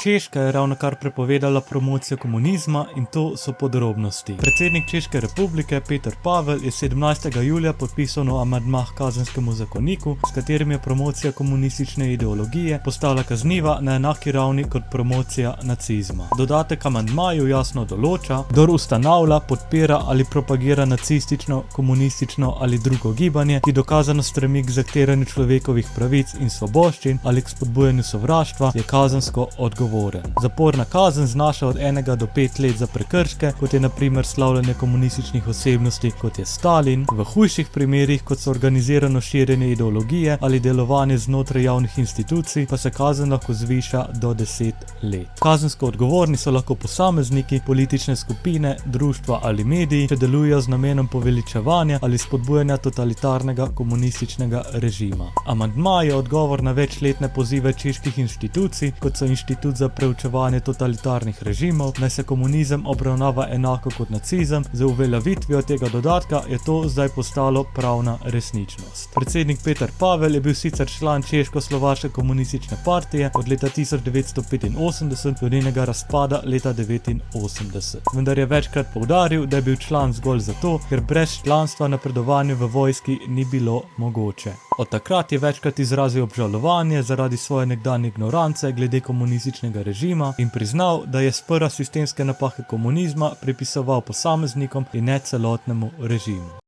Češka je ravnokar prepovedala promocijo komunizma in to so podrobnosti. Predsednik Češke republike Peter Pavel je 17. julija podpisal nov amandma k kazenskemu zakoniku, s katerim je promocija komunistične ideologije postala kazniva na enaki ravni kot promocija nacizma. Dodatek amandmaju jasno določa, kdor ustanavlja, podpira ali propagira nacistično, komunistično ali drugo gibanje, ki dokazano stremi k zahtevanju človekovih pravic in svoboščin ali k spodbujanju sovraštva, je kazensko odgovoren. Zaporna kazen znaša od 1 do 5 let za prekrške, kot je na primer slavljanje komunističnih osebnosti, kot je Stalin, v hujših primerih, kot so organizirano širjenje ideologije ali delovanje znotraj javnih institucij, pa se kazen lahko zviša do 10 let. Kazensko odgovorni so lahko posamezniki, politične skupine, društva ali mediji, če delujejo z namenom poveličevanja ali spodbujanja totalitarnega komunističnega režima. Amandma je odgovor na večletne pozive čeških inštitucij, kot so Inštitut za preučevanje totalitarnih režimov, naj se komunizem obravnava enako kot nacizem. Z uveljavitvijo tega dodatka je to zdaj postalo pravna resničnost. Predsednik Peter Pavel je bil sicer član Češko-slovaške komunistične partije od leta 1985 do njenega razpada leta 1989. Vendar je večkrat poudaril, da je bil član zgolj zato, ker brez članstva napredovanje v vojski ni bilo mogoče. Od takrat je večkrat izrazil obžalovanje zaradi svoje nekdanje ignorance glede komunističnega režima in priznal, da je sprva sistemske napake komunizma pripisoval posameznikom in ne celotnemu režimu.